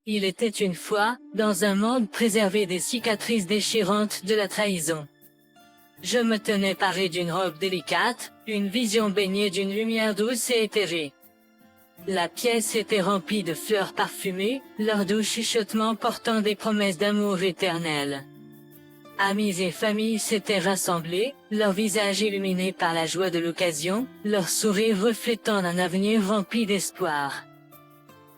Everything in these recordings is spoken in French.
Il était une fois, dans un monde préservé des cicatrices déchirantes de la trahison. Je me tenais paré d'une robe délicate, une vision baignée d'une lumière douce et éthérée. La pièce était remplie de fleurs parfumées, leurs doux chuchotements portant des promesses d'amour éternel. Amis et familles s'étaient rassemblés, leurs visages illuminés par la joie de l'occasion, leurs sourires reflétant un avenir rempli d'espoir.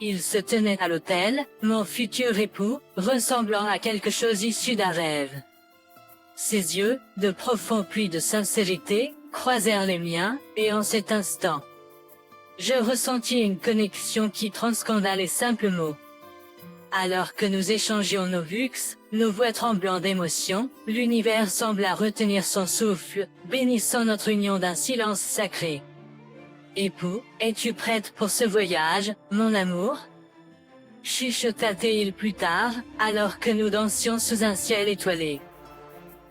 Il se tenait à l'autel, mon futur époux, ressemblant à quelque chose issu d'un rêve. Ses yeux, de profonds puits de sincérité, croisèrent les miens, et en cet instant, je ressentis une connexion qui transcenda les simples mots. Alors que nous échangions nos vues, nos voix tremblant d'émotion, l'univers sembla retenir son souffle, bénissant notre union d'un silence sacré. Époux, es-tu prête pour ce voyage, mon amour? Chuchota-t-il plus tard, alors que nous dansions sous un ciel étoilé.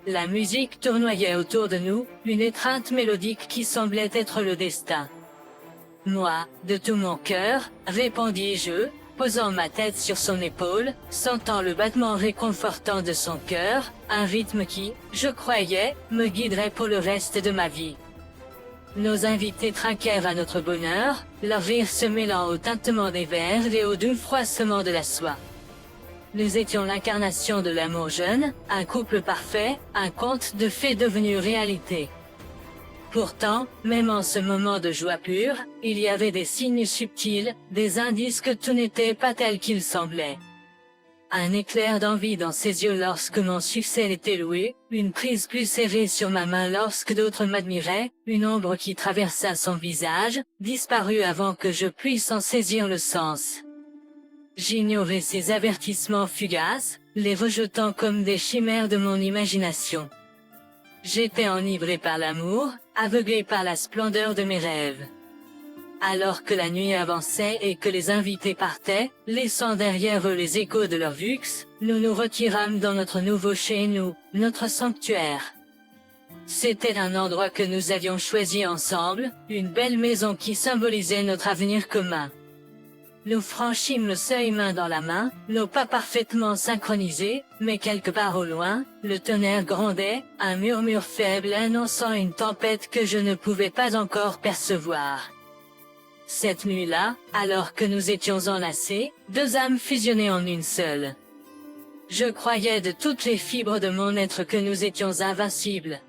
La musique tournoyait autour de nous, une étreinte mélodique qui semblait être le destin. Moi, de tout mon cœur, répondis-je, posant ma tête sur son épaule, sentant le battement réconfortant de son cœur, un rythme qui, je croyais, me guiderait pour le reste de ma vie. Nos invités trinquèrent à notre bonheur, leur rire se mêlant au tintement des verres et au doux froissement de la soie. Nous étions l'incarnation de l'amour jeune, un couple parfait, un conte de fées devenu réalité. Pourtant, même en ce moment de joie pure, il y avait des signes subtils, des indices que tout n'était pas tel qu'il semblait. Un éclair d'envie dans ses yeux lorsque mon succès était loué, une prise plus serrée sur ma main lorsque d'autres m'admiraient, une ombre qui traversa son visage, disparut avant que je puisse en saisir le sens. J'ignorais ces avertissements fugaces, les rejetant comme des chimères de mon imagination. J'étais enivré par l'amour, aveuglé par la splendeur de mes rêves. Alors que la nuit avançait et que les invités partaient, laissant derrière eux les échos de leurs vues, nous nous retirâmes dans notre nouveau chez nous, notre sanctuaire. C'était un endroit que nous avions choisi ensemble, une belle maison qui symbolisait notre avenir commun. Nous franchîmes le seuil main dans la main, nos pas parfaitement synchronisés, mais quelque part au loin, le tonnerre grondait, un murmure faible annonçant une tempête que je ne pouvais pas encore percevoir. Cette nuit-là, alors que nous étions enlacés, deux âmes fusionnées en une seule. Je croyais de toutes les fibres de mon être que nous étions invincibles.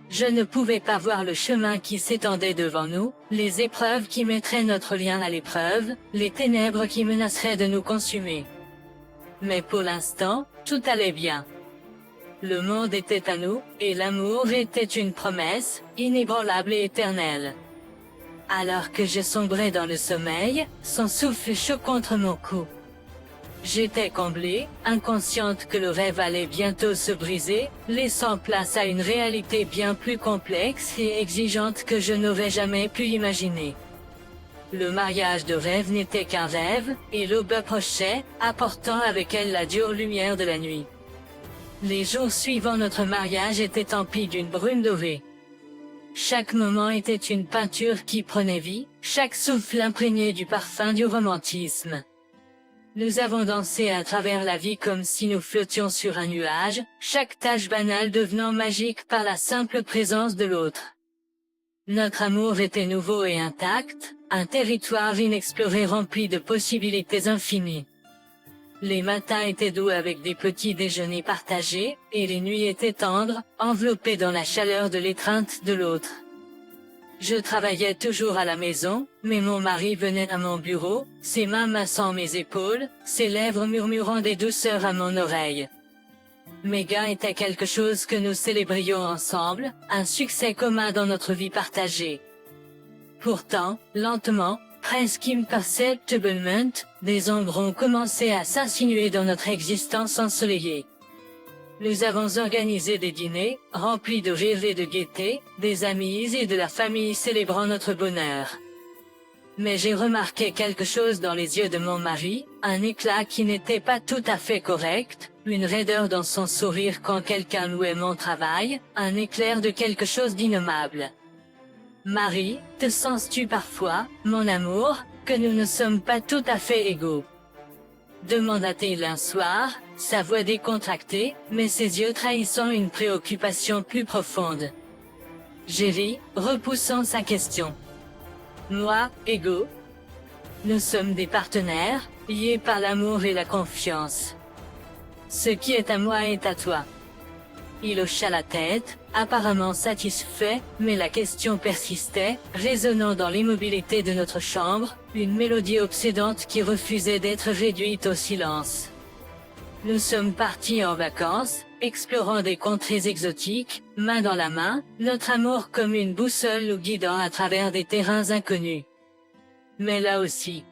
Je ne pouvais pas voir le chemin qui s'étendait devant nous, les épreuves qui mettraient notre lien à l'épreuve, les ténèbres qui menaceraient de nous consumer. Mais pour l'instant, tout allait bien. Le monde était à nous, et l'amour était une promesse, inébranlable et éternelle. Alors que je sombrais dans le sommeil, son souffle chaud contre mon cou. J'étais comblée, inconsciente que le rêve allait bientôt se briser, laissant place à une réalité bien plus complexe et exigeante que je n'aurais jamais pu imaginer. Le mariage de rêve n'était qu'un rêve, et l'aube approchait, apportant avec elle la dure lumière de la nuit. Les jours suivant notre mariage étaient emplis d'une brume dorée. Chaque moment était une peinture qui prenait vie, chaque souffle imprégné du parfum du romantisme. Nous avons dansé à travers la vie comme si nous flottions sur un nuage, chaque tâche banale devenant magique par la simple présence de l'autre. Notre amour était nouveau et intact, un territoire inexploré rempli de possibilités infinies. Les matins étaient doux avec des petits déjeuners partagés, et les nuits étaient tendres, enveloppées dans la chaleur de l'étreinte de l'autre. Je travaillais toujours à la maison, mais mon mari venait à mon bureau, ses mains massant mes épaules, ses lèvres murmurant des douceurs à mon oreille. Mes gains étaient quelque chose que nous célébrions ensemble, un succès commun dans notre vie partagée. Pourtant, lentement, presque imperceptiblement, des ombres ont commencé à s'insinuer dans notre existence ensoleillée. Nous avons organisé des dîners, remplis de rires et de gaieté, des amis et de la famille célébrant notre bonheur. Mais j'ai remarqué quelque chose dans les yeux de mon mari, un éclat qui n'était pas tout à fait correct, une raideur dans son sourire quand quelqu'un louait mon travail, un éclair de quelque chose d'innommable. Marie, te sens-tu parfois, mon amour, que nous ne sommes pas tout à fait égaux? demanda-t-il un soir, sa voix décontractée, mais ses yeux trahissant une préoccupation plus profonde. J'ai ri, repoussant sa question. Moi, Ego. Nous sommes des partenaires, liés par l'amour et la confiance. Ce qui est à moi est à toi. Il hocha la tête, apparemment satisfait, mais la question persistait, résonnant dans l'immobilité de notre chambre, une mélodie obsédante qui refusait d'être réduite au silence. Nous sommes partis en vacances, explorant des contrées exotiques, main dans la main, notre amour comme une boussole nous guidant à travers des terrains inconnus. Mais là aussi,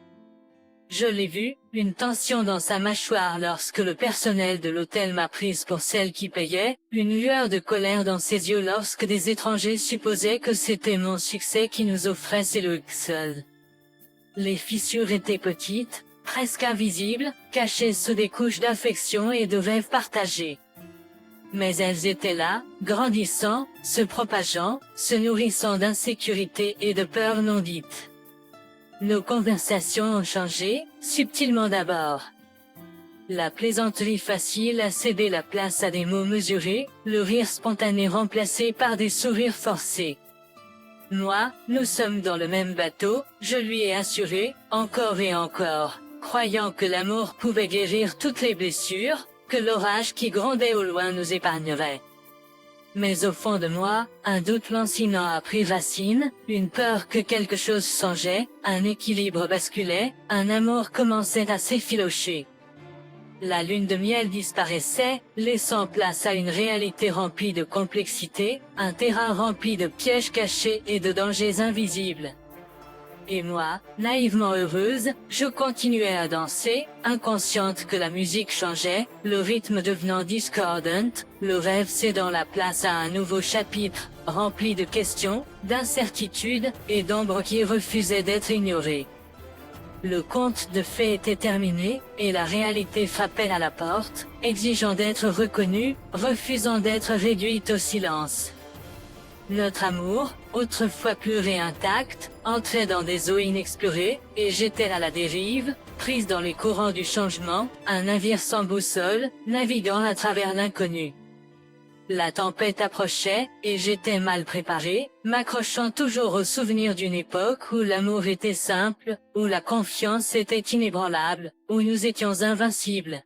je l'ai vu, une tension dans sa mâchoire lorsque le personnel de l'hôtel m'a prise pour celle qui payait, une lueur de colère dans ses yeux lorsque des étrangers supposaient que c'était mon succès qui nous offrait ces luxes. Les fissures étaient petites, presque invisibles, cachées sous des couches d'affection et de rêves partagés. Mais elles étaient là, grandissant, se propageant, se nourrissant d'insécurité et de peurs non dites. Nos conversations ont changé, subtilement d'abord. La plaisanterie facile a cédé la place à des mots mesurés, le rire spontané remplacé par des sourires forcés. Moi, nous sommes dans le même bateau, je lui ai assuré, encore et encore, croyant que l'amour pouvait guérir toutes les blessures, que l'orage qui grondait au loin nous épargnerait. Mais au fond de moi, un doute lancinant a pris racine, une peur que quelque chose changeait, un équilibre basculait, un amour commençait à s'effilocher. La lune de miel disparaissait, laissant place à une réalité remplie de complexité, un terrain rempli de pièges cachés et de dangers invisibles. Et moi, naïvement heureuse, je continuais à danser, inconsciente que la musique changeait, le rythme devenant discordant, le rêve cédant la place à un nouveau chapitre, rempli de questions, d'incertitudes, et d'ombres qui refusaient d'être ignorées. Le conte de fées était terminé, et la réalité frappait à la porte, exigeant d'être reconnue, refusant d'être réduite au silence. Notre amour, autrefois pur et intact, entrait dans des eaux inexplorées, et j'étais à la dérive, prise dans les courants du changement, un navire sans boussole, naviguant à travers l'inconnu. La tempête approchait, et j'étais mal préparé, m'accrochant toujours au souvenir d'une époque où l'amour était simple, où la confiance était inébranlable, où nous étions invincibles.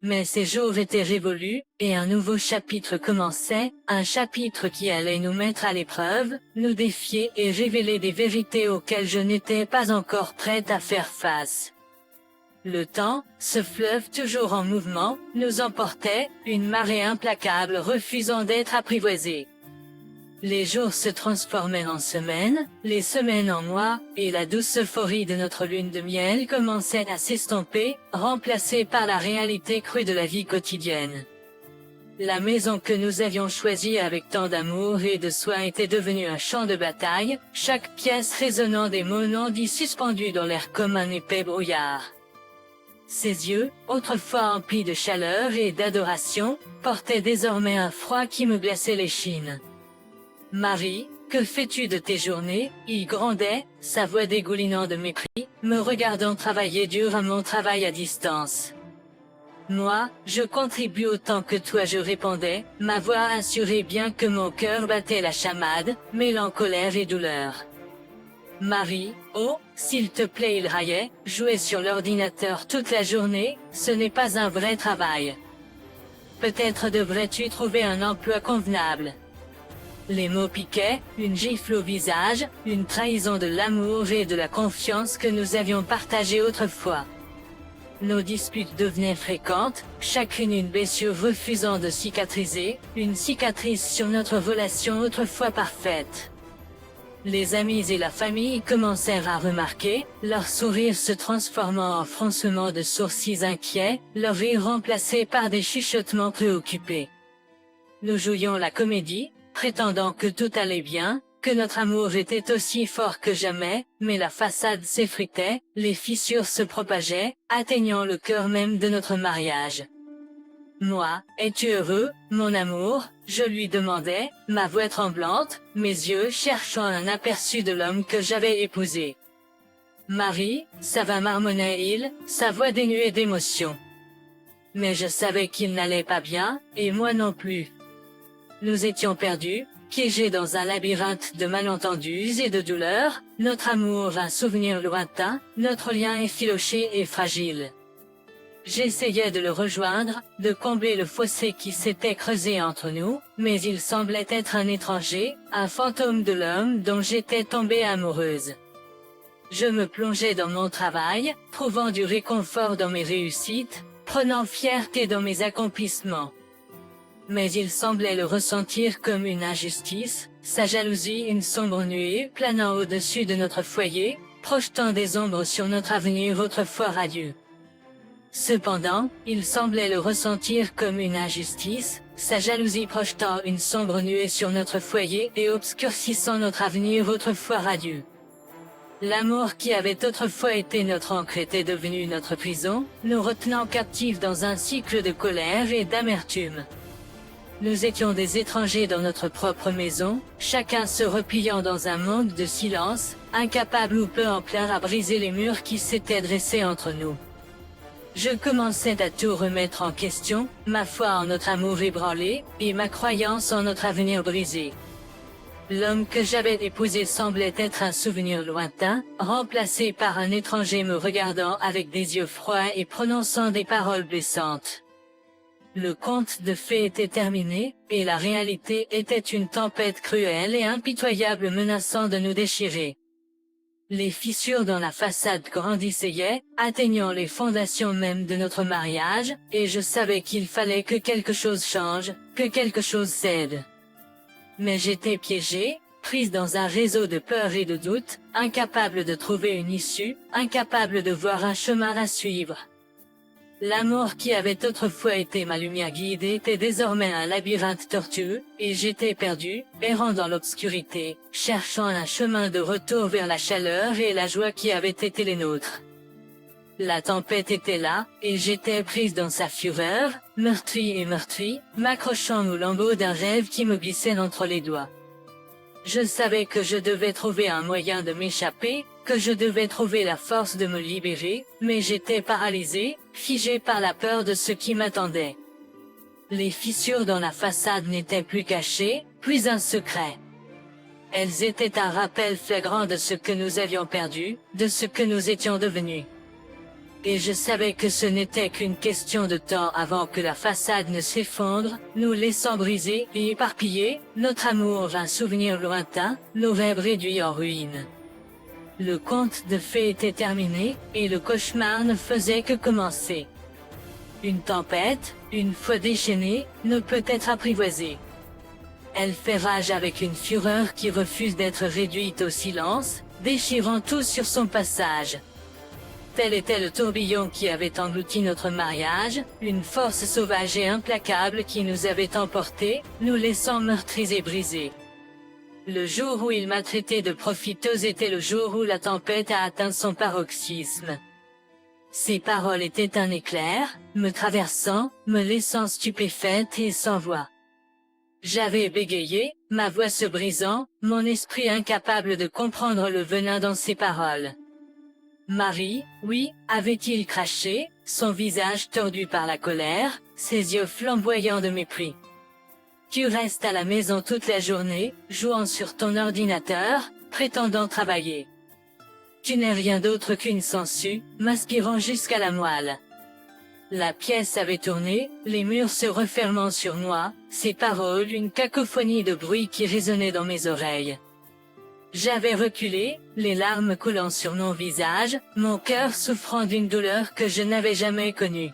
Mais ces jours étaient révolus, et un nouveau chapitre commençait, un chapitre qui allait nous mettre à l'épreuve, nous défier et révéler des vérités auxquelles je n'étais pas encore prête à faire face. Le temps, ce fleuve toujours en mouvement, nous emportait, une marée implacable refusant d'être apprivoisée. Les jours se transformaient en semaines, les semaines en mois, et la douce euphorie de notre lune de miel commençait à s'estomper, remplacée par la réalité crue de la vie quotidienne. La maison que nous avions choisie avec tant d'amour et de soin était devenue un champ de bataille, chaque pièce résonnant des mots non dits suspendus dans l'air comme un épais brouillard. Ses yeux, autrefois emplis de chaleur et d'adoration, portaient désormais un froid qui me glaçait l'échine. Marie, que fais-tu de tes journées? Il grondait, sa voix dégoulinant de mépris, me regardant travailler dur à mon travail à distance. Moi, je contribue autant que toi, je répondais, ma voix assurait bien que mon cœur battait la chamade, mêlant colère et douleur. Marie, oh, s'il te plaît, il raillait, jouer sur l'ordinateur toute la journée, ce n'est pas un vrai travail. Peut-être devrais-tu trouver un emploi convenable. Les mots piquaient, une gifle au visage, une trahison de l'amour et de la confiance que nous avions partagée autrefois. Nos disputes devenaient fréquentes, chacune une blessure refusant de cicatriser, une cicatrice sur notre relation autrefois parfaite. Les amis et la famille commencèrent à remarquer, leur sourire se transformant en froncement de sourcils inquiets, leur rire remplacé par des chuchotements préoccupés. Nous jouions la comédie, prétendant que tout allait bien, que notre amour était aussi fort que jamais, mais la façade s'effritait, les fissures se propageaient, atteignant le cœur même de notre mariage. Moi, es-tu heureux, mon amour? Je lui demandais, ma voix tremblante, mes yeux cherchant un aperçu de l'homme que j'avais épousé. Marie, ça va, marmonnait-il, sa voix dénuée d'émotion. Mais je savais qu'il n'allait pas bien, et moi non plus. Nous étions perdus, piégés dans un labyrinthe de malentendus et de douleurs, notre amour un souvenir lointain, notre lien effiloché et fragile. J'essayais de le rejoindre, de combler le fossé qui s'était creusé entre nous, mais il semblait être un étranger, un fantôme de l'homme dont j'étais tombée amoureuse. Je me plongeais dans mon travail, trouvant du réconfort dans mes réussites, prenant fierté dans mes accomplissements. Mais il semblait le ressentir comme une injustice, sa jalousie une sombre nuée planant au-dessus de notre foyer, projetant des ombres sur notre avenir autrefois radieux. Cependant, il semblait le ressentir comme une injustice, sa jalousie projetant une sombre nuée sur notre foyer et obscurcissant notre avenir autrefois radieux. L'amour qui avait autrefois été notre ancre était devenu notre prison, nous retenant captifs dans un cycle de colère et d'amertume. Nous étions des étrangers dans notre propre maison, chacun se repliant dans un monde de silence, incapables ou peu en pleurs à briser les murs qui s'étaient dressés entre nous. Je commençais à tout remettre en question, ma foi en notre amour ébranlé, et ma croyance en notre avenir brisé. L'homme que j'avais épousé semblait être un souvenir lointain, remplacé par un étranger me regardant avec des yeux froids et prononçant des paroles blessantes. Le conte de fées était terminé, et la réalité était une tempête cruelle et impitoyable menaçant de nous déchirer. Les fissures dans la façade grandissaient, atteignant les fondations même de notre mariage, et je savais qu'il fallait que quelque chose change, que quelque chose cède. Mais j'étais piégée, prise dans un réseau de peur et de doute, incapable de trouver une issue, incapable de voir un chemin à suivre. L'amour qui avait autrefois été ma lumière guide était désormais un labyrinthe tortueux, et j'étais perdu, errant dans l'obscurité, cherchant un chemin de retour vers la chaleur et la joie qui avaient été les nôtres. La tempête était là, et j'étais prise dans sa fureur, meurtrie, m'accrochant aux lambeaux d'un rêve qui me glissait entre les doigts. Je savais que je devais trouver un moyen de m'échapper, que je devais trouver la force de me libérer, mais j'étais paralysée, figée par la peur de ce qui m'attendait. Les fissures dans la façade n'étaient plus cachées, plus un secret. Elles étaient un rappel flagrant de ce que nous avions perdu, de ce que nous étions devenus. Et je savais que ce n'était qu'une question de temps avant que la façade ne s'effondre, nous laissant briser et éparpiller, notre amour un souvenir lointain, nos rêves réduits en ruines. Le conte de fées était terminé, et le cauchemar ne faisait que commencer. Une tempête, une fois déchaînée, ne peut être apprivoisée. Elle fait rage avec une fureur qui refuse d'être réduite au silence, déchirant tout sur son passage. Tel était le tourbillon qui avait englouti notre mariage, une force sauvage et implacable qui nous avait emportés, nous laissant meurtris et brisés. Le jour où il m'a traité de profiteuse était le jour où la tempête a atteint son paroxysme. Ses paroles étaient un éclair, me traversant, me laissant stupéfaite et sans voix. J'avais bégayé, ma voix se brisant, mon esprit incapable de comprendre le venin dans ses paroles. Marie, oui, avait-il craché, son visage tordu par la colère, ses yeux flamboyants de mépris. Tu restes à la maison toute la journée, jouant sur ton ordinateur, prétendant travailler. Tu n'es rien d'autre qu'une sangsue, m'aspirant jusqu'à la moelle. La pièce avait tourné, les murs se refermant sur moi, ces paroles une cacophonie de bruit qui résonnait dans mes oreilles. J'avais reculé, les larmes coulant sur mon visage, mon cœur souffrant d'une douleur que je n'avais jamais connue.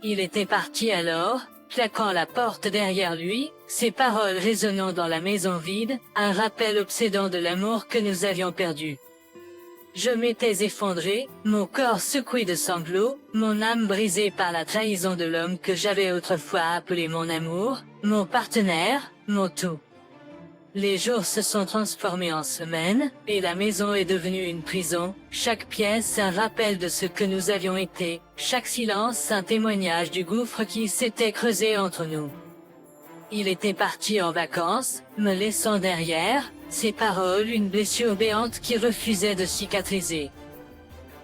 Il était parti alors, claquant la porte derrière lui, ses paroles résonnant dans la maison vide, un rappel obsédant de l'amour que nous avions perdu. Je m'étais effondré, mon corps secoué de sanglots, mon âme brisée par la trahison de l'homme que j'avais autrefois appelé mon amour, mon partenaire, mon tout. Les jours se sont transformés en semaines, et la maison est devenue une prison, chaque pièce un rappel de ce que nous avions été, chaque silence un témoignage du gouffre qui s'était creusé entre nous. Il était parti en vacances, me laissant derrière, ses paroles une blessure béante qui refusait de cicatriser.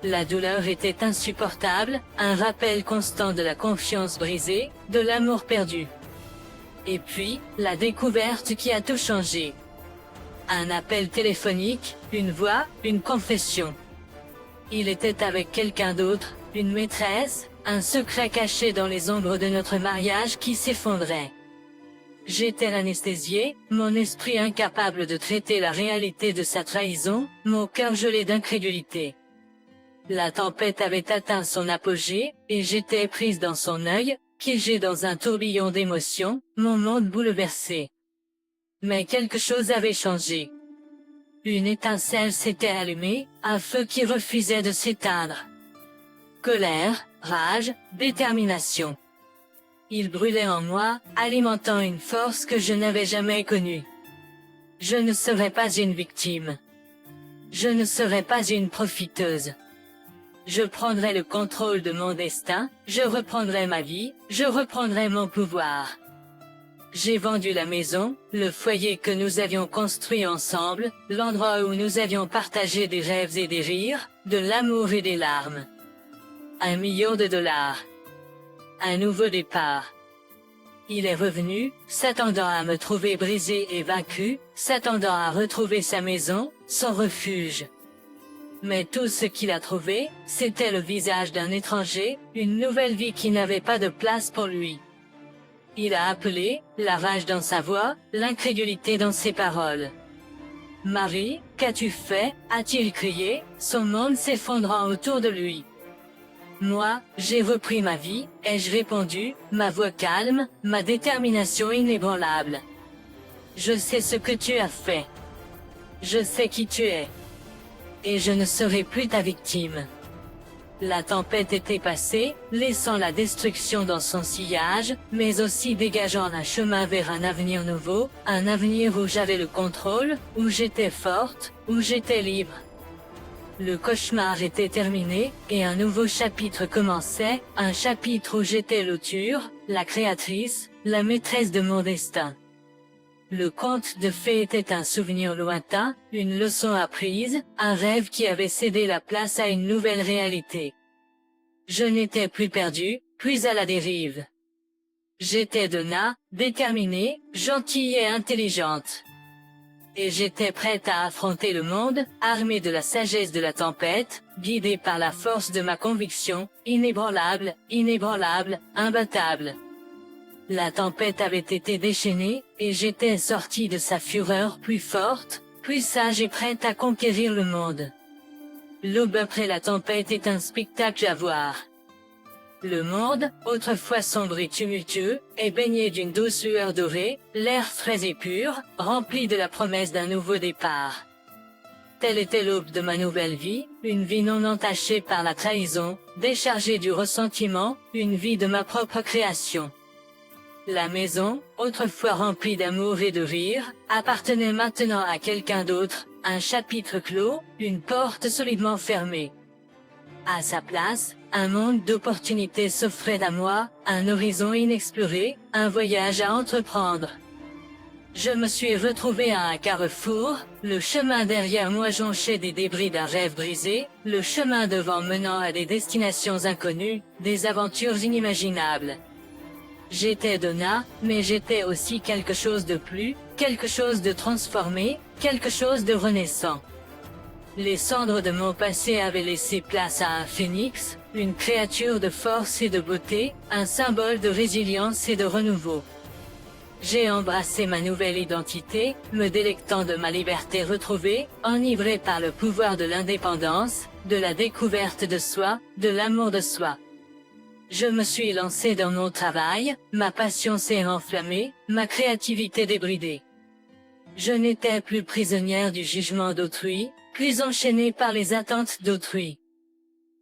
La douleur était insupportable, un rappel constant de la confiance brisée, de l'amour perdu. Et puis, la découverte qui a tout changé. Un appel téléphonique, une voix, une confession. Il était avec quelqu'un d'autre, une maîtresse, un secret caché dans les ombres de notre mariage qui s'effondrait. J'étais anesthésié, mon esprit incapable de traiter la réalité de sa trahison, mon cœur gelé d'incrédulité. La tempête avait atteint son apogée, et j'étais prise dans son œil, piégée dans un tourbillon d'émotions, mon monde bouleversé. Mais quelque chose avait changé. Une étincelle s'était allumée, un feu qui refusait de s'éteindre. Colère, rage, détermination. Il brûlait en moi, alimentant une force que je n'avais jamais connue. Je ne serais pas une victime. Je ne serais pas une profiteuse. Je prendrais le contrôle de mon destin, je reprendrais ma vie, je reprendrais mon pouvoir. J'ai vendu la maison, le foyer que nous avions construit ensemble, l'endroit où nous avions partagé des rêves et des rires, de l'amour et des larmes. $1 million. Un nouveau départ. Il est revenu, s'attendant à me trouver brisé et vaincu, s'attendant à retrouver sa maison, son refuge. Mais tout ce qu'il a trouvé, c'était le visage d'un étranger, une nouvelle vie qui n'avait pas de place pour lui. Il a appelé, la rage dans sa voix, l'incrédulité dans ses paroles. « Marie, qu'as-tu fait ?» a-t-il crié, son monde s'effondrant autour de lui. Moi, j'ai repris ma vie, ai-je répondu, ma voix calme, ma détermination inébranlable. Je sais ce que tu as fait. Je sais qui tu es. Et je ne serai plus ta victime. La tempête était passée, laissant la destruction dans son sillage, mais aussi dégageant un chemin vers un avenir nouveau, un avenir où j'avais le contrôle, où j'étais forte, où j'étais libre. Le cauchemar était terminé, et un nouveau chapitre commençait, un chapitre où j'étais l'auteur, la créatrice, la maîtresse de mon destin. Le conte de fées était un souvenir lointain, une leçon apprise, un rêve qui avait cédé la place à une nouvelle réalité. Je n'étais plus perdue, plus à la dérive. J'étais Donna, déterminée, gentille et intelligente. Et j'étais prête à affronter le monde, armée de la sagesse de la tempête, guidée par la force de ma conviction, inébranlable, inébranlable, imbattable. La tempête avait été déchaînée, et j'étais sortie de sa fureur plus forte, plus sage et prête à conquérir le monde. L'aube après la tempête est un spectacle à voir. Le monde, autrefois sombre et tumultueux, est baigné d'une douce lueur dorée, l'air frais et pur, rempli de la promesse d'un nouveau départ. Telle était l'aube de ma nouvelle vie, une vie non entachée par la trahison, déchargée du ressentiment, une vie de ma propre création. La maison, autrefois remplie d'amour et de rire, appartenait maintenant à quelqu'un d'autre, un chapitre clos, une porte solidement fermée. À sa place, un monde d'opportunités s'offrait à moi, un horizon inexploré, un voyage à entreprendre. Je me suis retrouvé à un carrefour, le chemin derrière moi jonché des débris d'un rêve brisé, le chemin devant menant à des destinations inconnues, des aventures inimaginables. J'étais Donna, mais j'étais aussi quelque chose de plus, quelque chose de transformé, quelque chose de renaissant. Les cendres de mon passé avaient laissé place à un phénix, une créature de force et de beauté, un symbole de résilience et de renouveau. J'ai embrassé ma nouvelle identité, me délectant de ma liberté retrouvée, enivré par le pouvoir de l'indépendance, de la découverte de soi, de l'amour de soi. Je me suis lancé dans mon travail, ma passion s'est enflammée, ma créativité débridée. Je n'étais plus prisonnière du jugement d'autrui, plus enchaînée par les attentes d'autrui.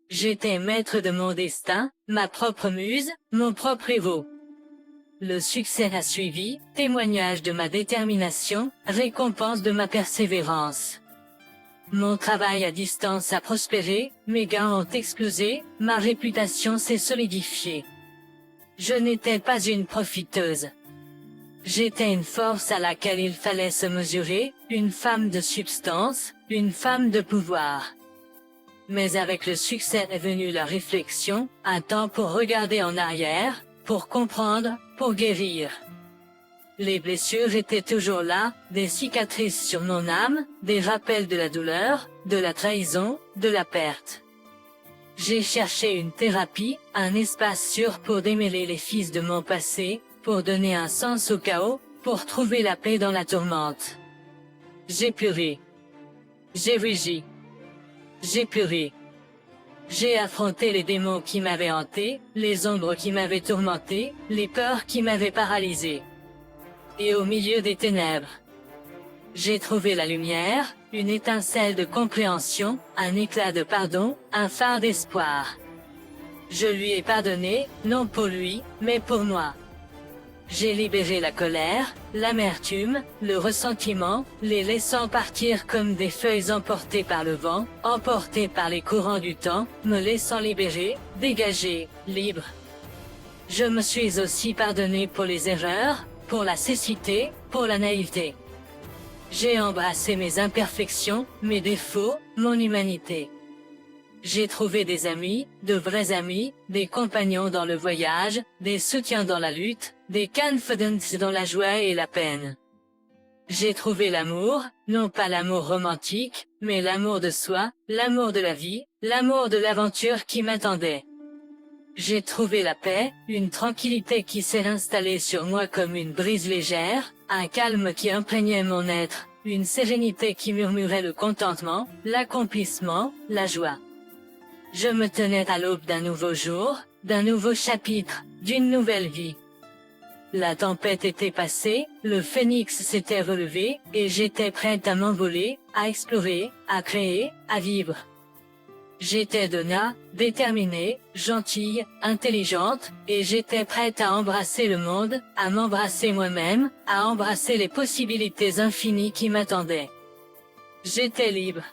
J'étais maître de mon destin, ma propre muse, mon propre héros. Le succès a suivi, témoignage de ma détermination, récompense de ma persévérance. Mon travail à distance a prospéré, mes gains ont explosé, ma réputation s'est solidifiée. Je n'étais pas une profiteuse. J'étais une force à laquelle il fallait se mesurer, une femme de substance, une femme de pouvoir. Mais avec le succès est venue la réflexion, un temps pour regarder en arrière, pour comprendre, pour guérir. Les blessures étaient toujours là, des cicatrices sur mon âme, des rappels de la douleur, de la trahison, de la perte. J'ai cherché une thérapie, un espace sûr pour démêler les fils de mon passé, pour donner un sens au chaos, pour trouver la paix dans la tourmente. J'ai pleuré. J'ai rugi. J'ai pleuré. J'ai affronté les démons qui m'avaient hanté, les ombres qui m'avaient tourmenté, les peurs qui m'avaient paralysé. Et au milieu des ténèbres, j'ai trouvé la lumière, une étincelle de compréhension, un éclat de pardon, un phare d'espoir. Je lui ai pardonné, non pour lui, mais pour moi. J'ai libéré la colère, l'amertume, le ressentiment, les laissant partir comme des feuilles emportées par le vent, emportées par les courants du temps, me laissant libérer, dégagé, libre. Je me suis aussi pardonné pour les erreurs, pour la cécité, pour la naïveté. J'ai embrassé mes imperfections, mes défauts, mon humanité. J'ai trouvé des amis, de vrais amis, des compagnons dans le voyage, des soutiens dans la lutte, des confidants dans la joie et la peine. J'ai trouvé l'amour, non pas l'amour romantique, mais l'amour de soi, l'amour de la vie, l'amour de l'aventure qui m'attendait. J'ai trouvé la paix, une tranquillité qui s'est installée sur moi comme une brise légère, un calme qui imprégnait mon être, une sérénité qui murmurait le contentement, l'accomplissement, la joie. Je me tenais à l'aube d'un nouveau jour, d'un nouveau chapitre, d'une nouvelle vie. La tempête était passée, le phénix s'était relevé, et j'étais prête à m'envoler, à explorer, à créer, à vivre. J'étais Donna, déterminée, gentille, intelligente, et j'étais prête à embrasser le monde, à m'embrasser moi-même, à embrasser les possibilités infinies qui m'attendaient. J'étais libre.